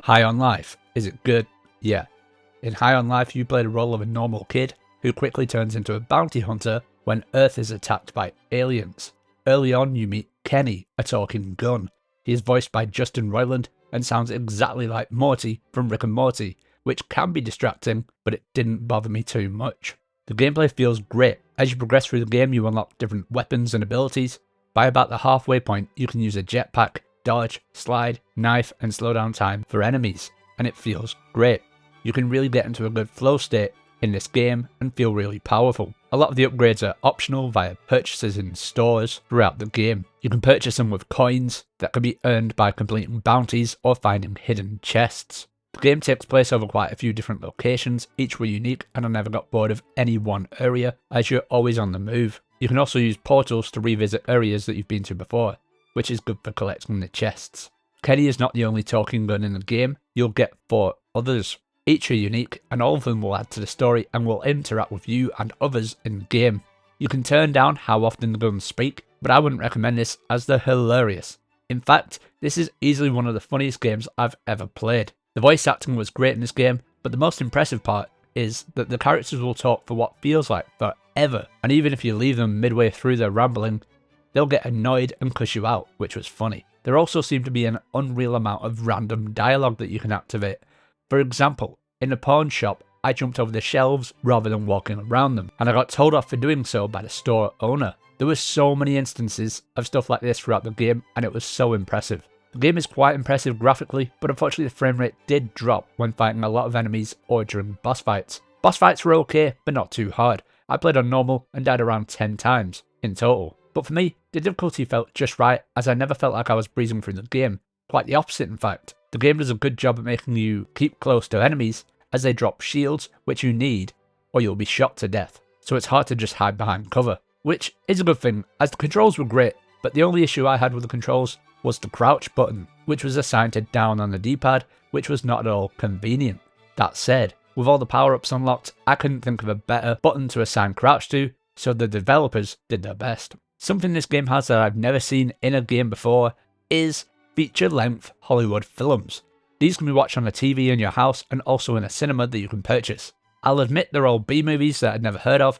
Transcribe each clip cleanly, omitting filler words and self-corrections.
High on Life. Is it good? Yeah. In High on Life, you play the role of a normal kid who quickly turns into a bounty hunter when Earth is attacked by aliens. Early on, you meet Kenny, a talking gun. He is voiced by Justin Roiland and sounds exactly like Morty from Rick and Morty, which can be distracting, but it didn't bother me too much. The gameplay feels great. As you progress through the game, you unlock different weapons and abilities. By about the halfway point, you can use a jetpack, dodge, slide, knife, and slow down time for enemies, and it feels great. You can really get into a good flow state in this game and feel really powerful. A lot of the upgrades are optional via purchases in stores throughout the game. You can purchase them with coins that can be earned by completing bounties or finding hidden chests. The game takes place over quite a few different locations, each were unique, and I never got bored of any one area as you're always on the move. You can also use portals to revisit areas that you've been to before, which is good for collecting the chests. Kenny is not the only talking gun in the game, you'll get 4 others. Each are unique, and all of them will add to the story and will interact with you and others in the game. You can turn down how often the guns speak, but I wouldn't recommend this as they're hilarious. In fact, this is easily one of the funniest games I've ever played. The voice acting was great in this game, but the most impressive part is that the characters will talk for what feels like forever, and even if you leave them midway through their rambling, they'll get annoyed and cuss you out, which was funny. There also seemed to be an unreal amount of random dialogue that you can activate. For example, in a pawn shop, I jumped over the shelves rather than walking around them, and I got told off for doing so by the store owner. There were so many instances of stuff like this throughout the game, and it was so impressive. The game is quite impressive graphically, but unfortunately the frame rate did drop when fighting a lot of enemies or during boss fights. Boss fights were okay, but not too hard. I played on normal and died around 10 times in total. But for me, the difficulty felt just right, as I never felt like I was breezing through the game. Quite the opposite in fact. The game does a good job at making you keep close to enemies as they drop shields, which you need, or you'll be shot to death. So it's hard to just hide behind cover, which is a good thing, as the controls were great, but the only issue I had with the controls was the crouch button, which was assigned to down on the D-pad, which was not at all convenient. That said, with all the power-ups unlocked, I couldn't think of a better button to assign crouch to, so the developers did their best. Something this game has that I've never seen in a game before is feature-length Hollywood films. These can be watched on a TV in your house and also in a cinema that you can purchase. I'll admit they're all B-movies that I'd never heard of,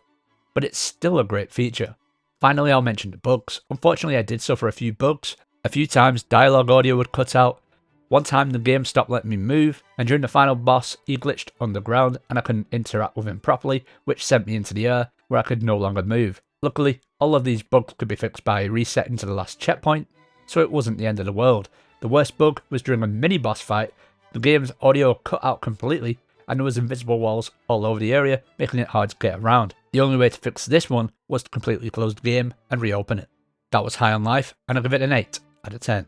but it's still a great feature. Finally, I'll mention the bugs. Unfortunately, I did suffer a few bugs. A few times dialogue audio would cut out. One time the game stopped letting me move, and during the final boss, he glitched underground and I couldn't interact with him properly, which sent me into the air where I could no longer move. Luckily, all of these bugs could be fixed by resetting to the last checkpoint, so it wasn't the end of the world. The worst bug was during a mini-boss fight. The game's audio cut out completely, and there was invisible walls all over the area, making it hard to get around. The only way to fix this one was to completely close the game and reopen it. That was High on Life, and I give it an 8 out of 10.